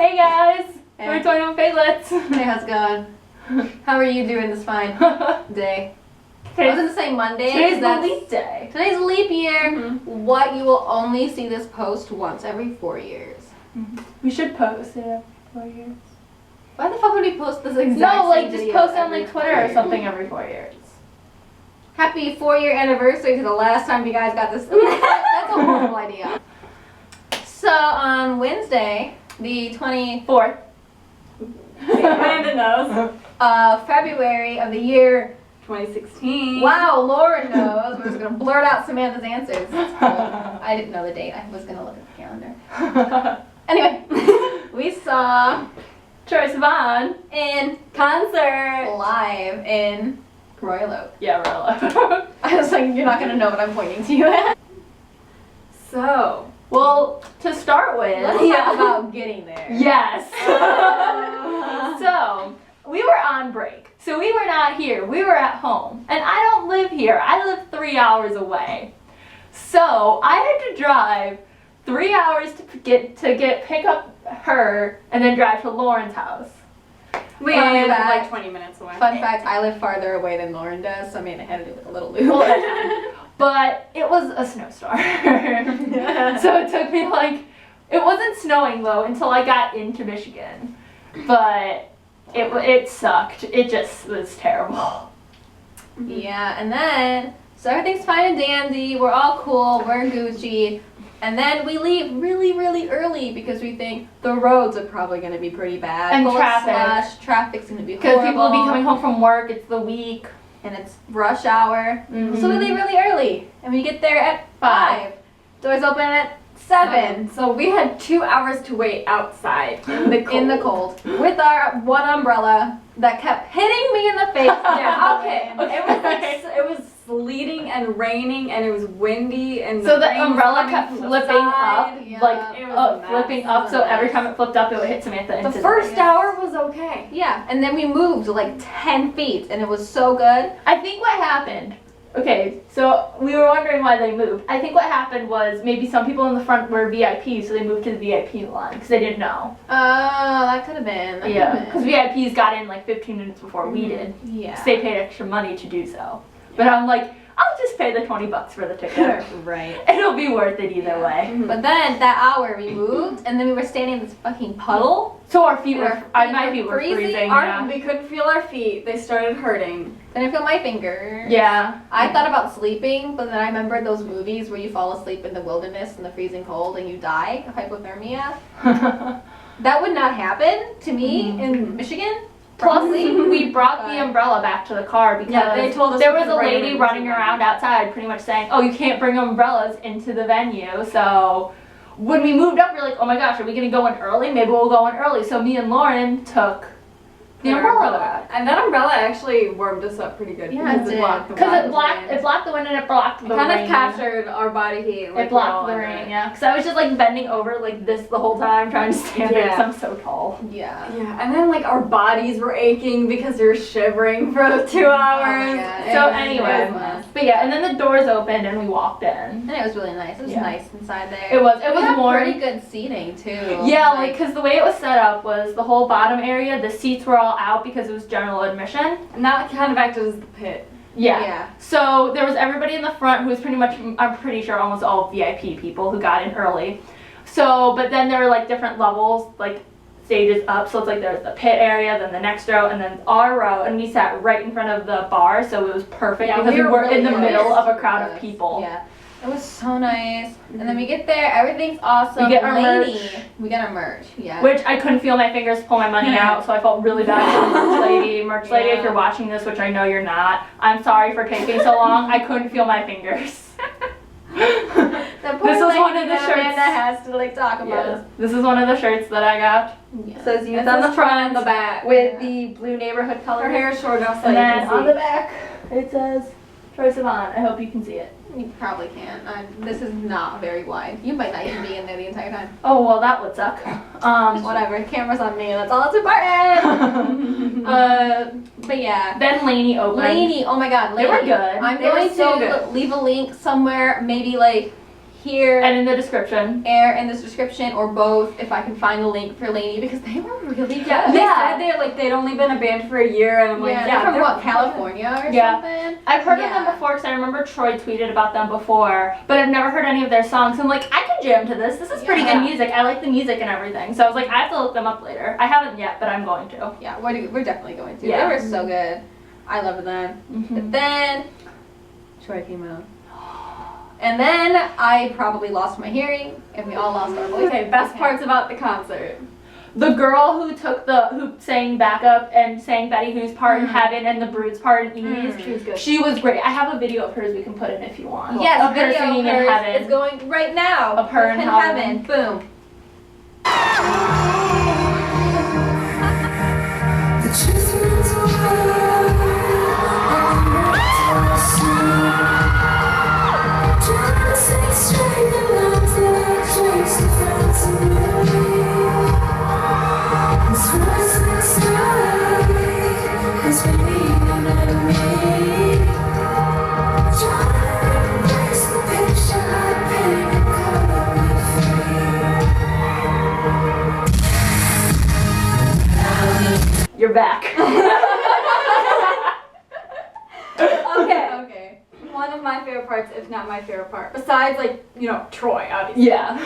Hey guys! Hey. We're 21 Piglets. Hey, how's it going? How are you doing this fine day? I was gonna say Monday. Today's the leap day. Today's leap year. Mm-hmm. What, you will only see this post once every 4 years. Mm-hmm. We should post it every 4 years. Why the fuck would we post this exact No, like same just video post it on every like Twitter 4 or years? something every 4 years. Happy 4-year anniversary to the last time you guys got this. That's a horrible idea. So on Wednesday, the 24th Amanda knows. of February of the year 2016. Wow, Lauren knows. We're just gonna blurt out Samantha's answers. I didn't know the date. I was gonna look at the calendar. Anyway, we saw Troye Sivan in concert live in Royal. Yeah, Rilla. I was like, you're not gonna know what I'm pointing to you at. So, Well, to start with, Let's talk about getting there. yes. So we were on break. So we were not here. We were at home, and I don't live here. I live 3 hours away. So I had to drive 3 hours to pick up her, and then drive to Lauren's house. we Fun live fact. like 20 minutes away. Fun fact, I live farther away than Lauren does, so I mean I had to do like a little Well, loop. that's fine. But it was a snowstorm. So it took me it wasn't snowing though until I got into Michigan. But it sucked. It just was terrible. Yeah, and then, so everything's fine and dandy, we're all cool, we're Gucci, and then we leave really, really early because we think the roads are probably going to be pretty bad. And full of traffic. slush, traffic's going to be Because horrible. people will be coming home from work, it's the week. And it's rush hour. Mhm. So we leave really early, and we get there at 5. Doors open at 7. So we had 2 hours to wait outside in the cold. In the cold. With our one umbrella that kept hitting me in the face. Yeah, okay. Okay. It was sleeting and raining and it was windy and So the rain was umbrella coming kept from the flipping side. up, Yeah. It was a mess. flipping up, so every time it flipped up, it would hit Samantha The into first the hour was okay. Yeah, and then we moved like 10 feet, and it was so good. I think what happened, okay, so we were wondering why they moved. I think what happened was maybe some people in the front were VIPs, so they moved to the VIP line because they didn't know. Oh, that could have been. That Yeah, could've because been. VIPs got in like 15 minutes before we did. Yeah. 'Cause they paid extra money to do so. But I'm like, I'll just pay the $20 for the ticket. Right. It'll be worth it either way. But then that hour we moved, and then we were standing in this fucking puddle. So our feet Our were, feet my were feet were freezing. freezing. Yeah. We couldn't feel our feet. They started hurting. Then I feel my finger. Yeah. I thought about sleeping, but then I remembered those movies where you fall asleep in the wilderness in the freezing cold and you die of hypothermia. That would not happen to me in Michigan. Plus, probably. we brought the But- umbrella back to the car because Yeah, they told us there we was a could bring lady them running into the around outside pretty much saying, oh, you can't bring umbrellas into the venue. So when we moved up, we were like, oh my gosh, are we going to go in early? Maybe we'll go in early. So me and Lauren took the umbrella back. And that umbrella actually warmed us up pretty good. Yeah, because it did. blocked the Because wind. it blocked the wind and it blocked the It kind rain. of captured our body heat. like, It we're all blocked the under rain, it. yeah. Because I was just like bending over like this the whole time trying to stand there Yeah. because I'm so tall. Yeah. Yeah, and then like our bodies were aching because we were shivering for 2 hours. God. So It was anyway, a mess. but yeah, and then the doors opened and we walked in. And it was really nice. It was Yeah. nice inside there. It was We had warm. pretty good seating too. Yeah, like because the way it was set up was the whole bottom area, the seats were all out because it was general admission. And that kind of acted as the pit. Yeah. So there was everybody in the front who was pretty much, I'm pretty sure almost all VIP people who got in early. So, but then there were like different levels, like stages up. So it's like there's the pit area, then the next row, and then our row. And we sat right in front of the bar, so it was perfect Yeah, because we we were were in the really middle close. of a crowd of people. Yeah. It was so nice. And then we get there, everything's awesome. We get our LANY. merch. We get our merch. Yeah. Which I couldn't feel my fingers pull my money out, so I felt really bad for the merch lady. Merch lady, Yeah. if you're watching this, which I know you're not, I'm sorry for taking so long. I couldn't feel my fingers. The poor This was one lady of the that shirts. Amanda has to like talk about. Yes. This is one of the shirts that I got. Yeah. It says youth It on says the front on the back. with the blue neighborhood colors. Her hair is short enough so and you then can on see. the back it says Troye Sivan. I hope you can see it. You probably can't. This is not very wide. You might not even be in there the entire time. Oh well, that would suck. Whatever. The camera's on me. That's all that's important. But yeah. Then LANY opened. LANY. Oh my God. They LANY. were good. I'm They were going so to good. leave a link somewhere. Maybe like here And in the description. or in this description, or both if I can find the link for LANY, because they were really good. Yeah, they Yeah. said they'd only been a band for a year, and I'm like, they're from they're what, good. California or Yeah. something? I've heard of Yeah. them before because I remember Troy tweeted about them before, but I've never heard any of their songs. I'm like, I can jam to this. This is pretty Yeah. good music. I like the music and everything. So I was like, I have to look them up later. I haven't yet, but I'm going to. Yeah, we're definitely going to. Yeah. They were so good. I loved them. But then Troy came out. And then I probably lost my hearing, and we all lost our voice. Okay, best parts about the concert. The girl who sang backup and sang Betty Who's part in Heaven and the Brood's part in Ease, She was good. she was great. I have a video of hers we can put in if you want. Yes, of her video singing of in hers Heaven. is going right now. Of her in Heaven. Boom. The truth is wild. Just straight the lines that trace the friends of me. This voice inside is believing in me. Trying to embrace the picture I painted, color me free. You're back. Okay. Okay. One of my favorite parts, if not my favorite part, besides Troy, obviously. Yeah.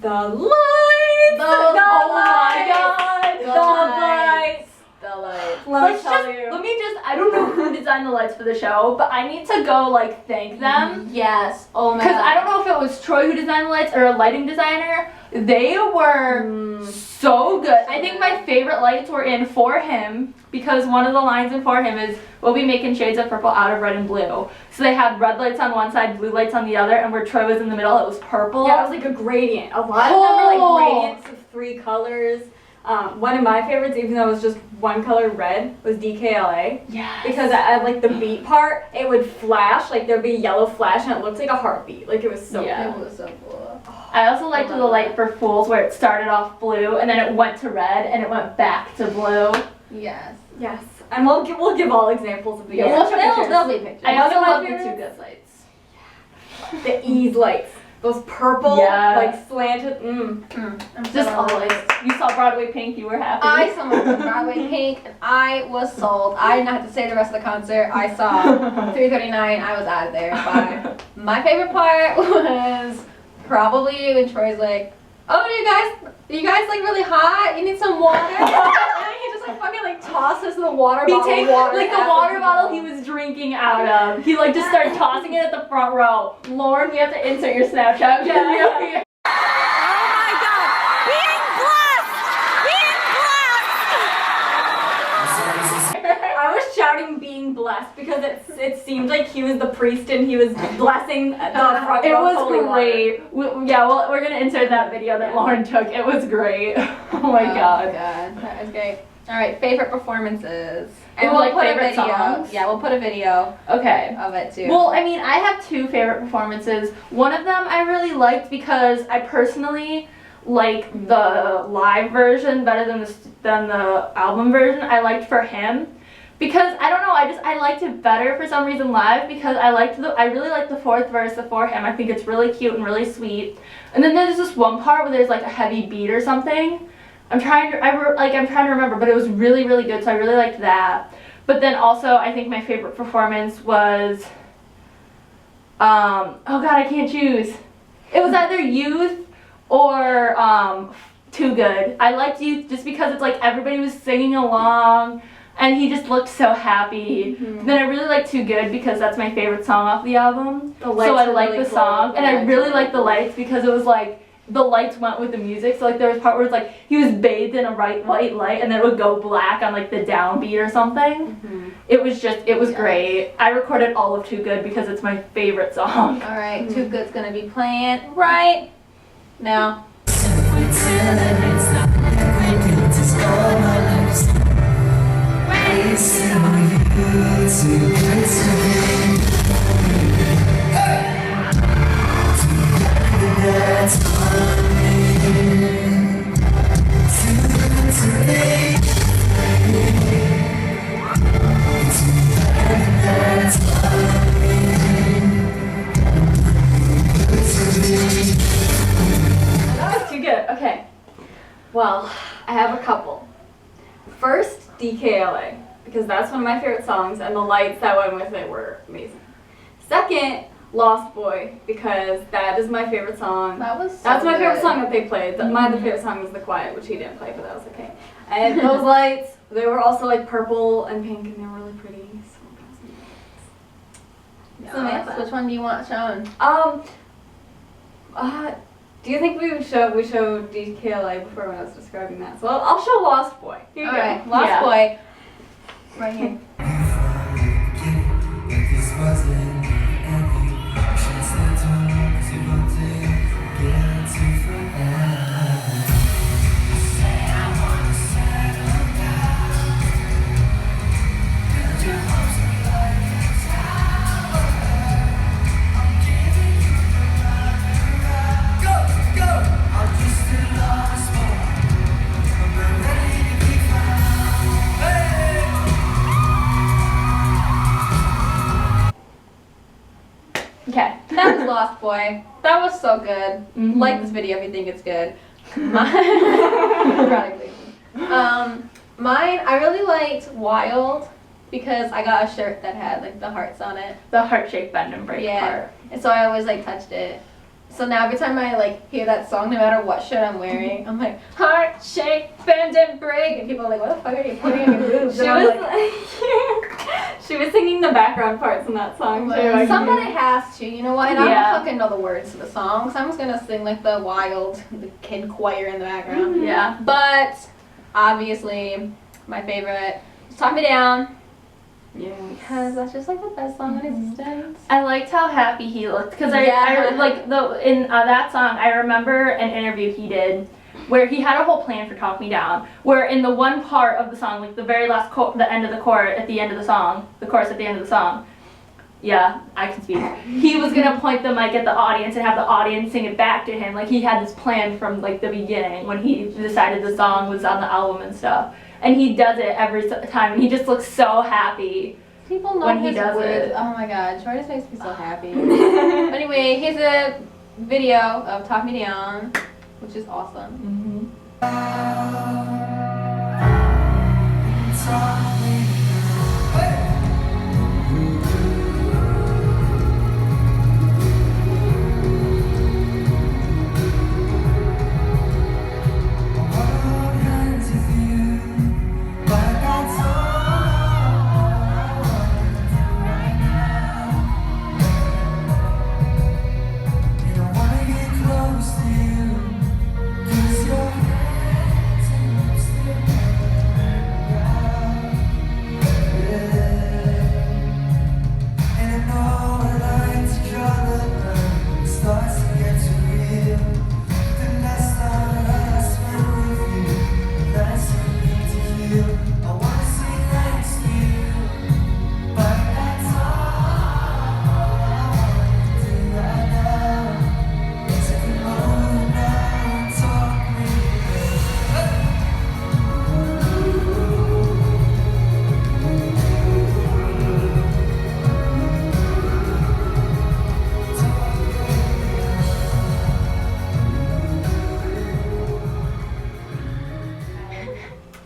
The lights. Oh my god. The The lights. The lights. Let me tell you. Let me just, I don't know who designed the lights for the show, but I need to go thank them. Yes. Oh my Because god. I don't know if it was Troy who designed the lights or a lighting designer. They were so good. I think my favorite lights were in For Him, because one of the lines in For Him is, we'll be making shades of purple out of red and blue. So they had red lights on one side, blue lights on the other, and where Troy was in the middle, it was purple. Yeah, it was like a gradient. A lot of them were gradients of 3 colors. One of my favorites, even though it was just one color red, was DKLA. Yeah. Because at the beat part, it would flash, there'd be a yellow flash, and it looked like a heartbeat. It was so Yeah. cool. It was so cool. I also liked the light for Fools, where it started off blue, and then it went to red, and it went back to blue. Yes. Yes. And we'll give all examples of the Yeah, we'll show pictures. There'll be pictures. I One also of my love the favorites- Two Good lights. The ease lights. Those purple, Yeah. slanted, I'm Just so all lights. lights. You saw Broadway Pink, you were happy. I saw Broadway Pink, and I was sold. I didn't have to say the rest of the concert. I saw 3:39. I was out of there. Bye. My favorite part was probably when Troy's like, "Oh, do you guys really hot? You need some water?" And then he just fucking tosses the water He bottle. takes of water the at water the bottle people. he was drinking out of. He just started tossing it at the front row. Lauren, we have to insert your Snapchat video here. I was shouting being blessed because it seemed like he was the priest and he was blessing the front It row was holy water. great. We're gonna insert that video that Lauren took. It was great. Oh my god. That was great. All right, favorite performances. Ooh, we'll put favorite a video. songs? Yeah, we'll put a video Okay. of it too. Well, I mean, I have 2 favorite performances. One of them I really liked because I personally like the live version better than the album version. I liked For Him because I don't know, I liked it better for some reason live because I really liked the 4th verse of For Him. I think it's really cute and really sweet. And then there's this one part where there's a heavy beat or something. I'm trying to remember, but it was really, really good, so I really liked that. But then also, I think my favorite performance was, oh god, I can't choose. It was either Youth or Too Good. I liked Youth just because it's everybody was singing along, and he just looked so happy. Then I really liked Too Good because that's my favorite song off the album. The lights So I were liked really the cool. song, and I Yeah, really it's liked the really lights because it was the lights went with the music. So there was part where it's he was bathed in a white light, and then it would go black on the downbeat or something. It was great. I recorded all of Too Good because it's my favorite song. All right, Too Good's gonna be playing right now. good. Okay. Well, I have a couple. First, DKLA, because that's one of my favorite songs, and the lights that went with it were amazing. Second, Lost Boy, because that is my favorite song. That was so That's my favorite good. song that they played. My other favorite song was The Quiet, which he didn't play, but that was okay. And those lights, they were also like purple and pink, and they were really pretty. So Yes. Which one do you want shown? Do you think we showed DKLA before when I was describing that? So I'll show Lost Boy. Here you Alright, go. Lost Yeah. Boy. Right here. Okay. That was Lost Boy. That was so good. Mhm. Like this video if you think it's good. Mine, mine, I really liked Wild because I got a shirt that had like the hearts on it. The heart-shaped bend and break Yeah. part. And so I always like touched it. So now every time I like hear that song, no matter what shirt I'm wearing, I'm like, heart, shake, bend and break. And people are like, what the fuck are you putting on your boobs? She And I'm was like, she was singing the background parts in that song too. I can somebody hear. has to, you know what? And I Yeah. don't fucking know the words to the song, so I'm just gonna sing like the Wild, the kid choir in the background. Yeah. But obviously, my favorite is Talk Me Down Yeah. because that's just like the best song in existence. I liked how happy he looked because I Yeah. like in that song. I remember an interview he did where he had a whole plan for "Talk Me Down." Where in the one part of the song, like the very last the end of the chorus at the end of the song, the chorus at the end of the song. Yeah, I can speak. He was gonna point the mic at the audience and have the audience sing it back to him. Like he had this plan from like the beginning when he decided the song was on the album and stuff. And he does it every time, and he just looks so happy. People know When he his does words. it. Oh my god, Troy just makes me so happy. Anyway, here's a video of Talk Me Down, which is awesome.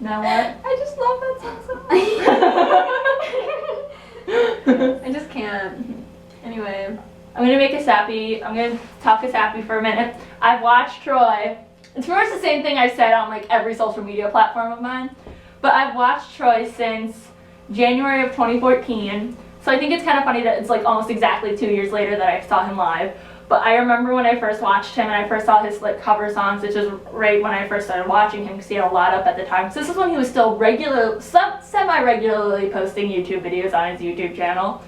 Now what? I just love that song so much. I just can't. Anyway. I'm gonna make a sappy. I'm gonna talk a sappy for a minute. I've watched Troy. It's pretty much the same thing I said on like every social media platform of mine, but I've watched Troy since January of 2014. So I think it's kind of funny that it's like almost exactly 2 years later that I saw him live. But I remember when I first watched him and I first saw his like cover songs, which is right when I first started watching him because he had a lot up at the time. So this is when he was still semi-regularly posting YouTube videos on his YouTube channel.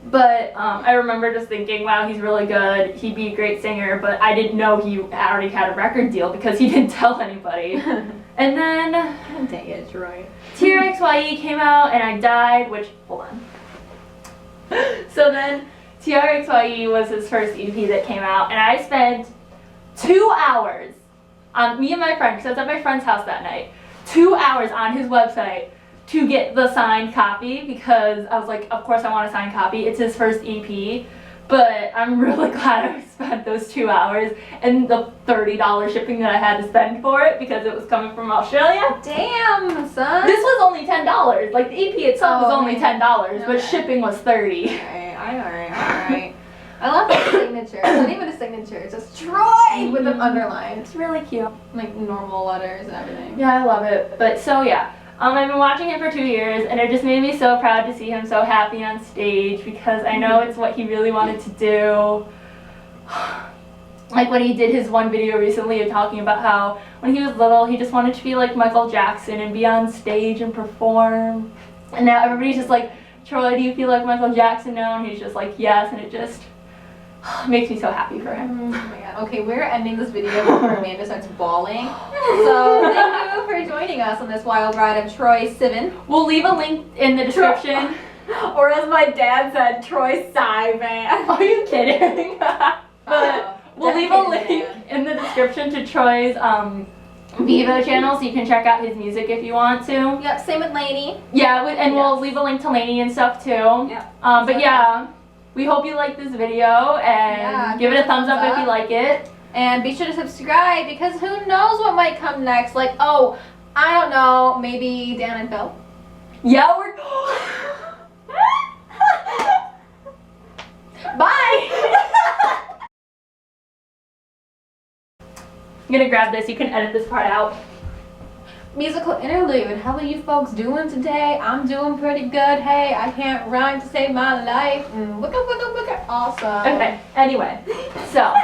But I remember just thinking, wow, he's really good. He'd be a great singer, but I didn't know he already had a record deal because he didn't tell anybody. And then Dang it, Troy. TRXYE came out and I died, which, hold on. So then TRXYE was his first EP that came out, and I spent 2 hours on me and my friend, because I was at my friend's house that night, 2 hours on his website to get the signed copy because I was like, of course I want a signed copy. It's his first EP, But I'm really glad I spent those 2 hours and the $30 shipping that I had to spend for it because it was coming from Australia. Damn, son. This was only $10. Like the EP itself was only $10, but Okay. shipping was $30. Alright. I love that signature. It's not even a signature. It's just Troy with an underline. It's really cute. Like normal letters and everything. Yeah, I love it. But so yeah, I've been watching him for 2 years, and it just made me so proud to see him so happy on stage because I know it's what he really wanted to do. Like when he did his one video recently of talking about how when he was little he just wanted to be like Michael Jackson and be on stage and perform. And now everybody's just like, Troy, do you feel like Michael Jackson now? And he's just like, yes, and it just makes me so happy for him. Oh my god. Okay, we're ending this video before Amanda starts bawling. So thank you for joining us on this wild ride of Troye Sivan. We'll leave a link in the description. Or as my dad said, Troye Sivan. Are you kidding? But we'll leave a link in the description to Troy's Vivo channel so you can check out his music if you want to. Yep, same with LANY. Yeah, and we'll leave a link to LANY and stuff too. Yep. But yeah, we hope you like this video and give it a thumbs up if you like it. And be sure to subscribe because who knows what might come next. Like, oh, I don't know, maybe Dan and Phil. Yeah, we're... Bye! I'm gonna grab this, you can edit this part out. Musical interlude. How are you folks doing today? I'm doing pretty good. Hey, I can't rhyme to save my life. Wicka, wicka, wicka. Awesome. Okay, anyway, so...